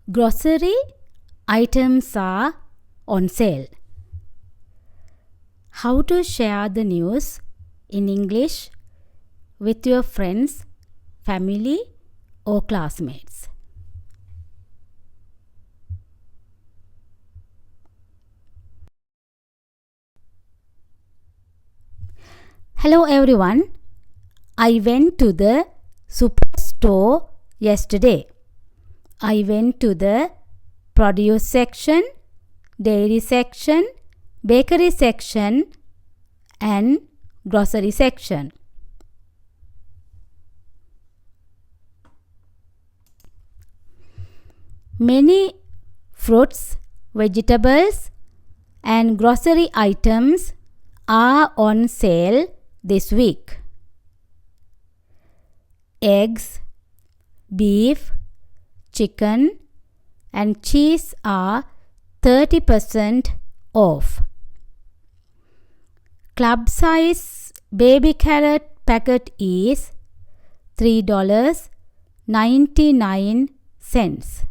Grocery items are on sale. How to share the news in English with your friends, family, or classmates. Hello everyone. I went to the superstore yesterday. I went to the produce section, dairy section, bakery section, and grocery section. Many fruits, vegetables, and grocery items are on sale this week. Eggs, beef, chicken, and cheese are 30% off. Club size baby carrot packet is $3.99,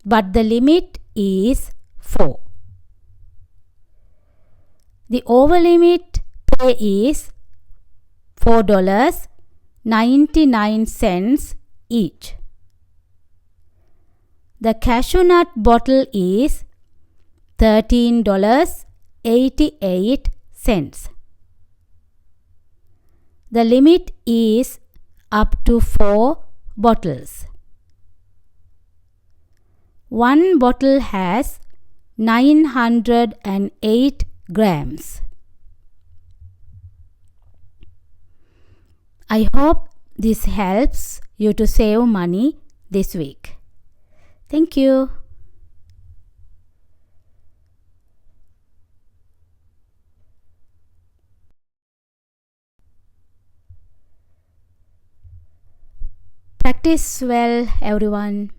but the limit is 4. The over limit pay is $4.99 each. The cashew nut bottle is $13.88. The limit is up to 4 bottles. One bottle has 908 grams. I hope this helps you to save money this week. Thank you. Practice well, everyone.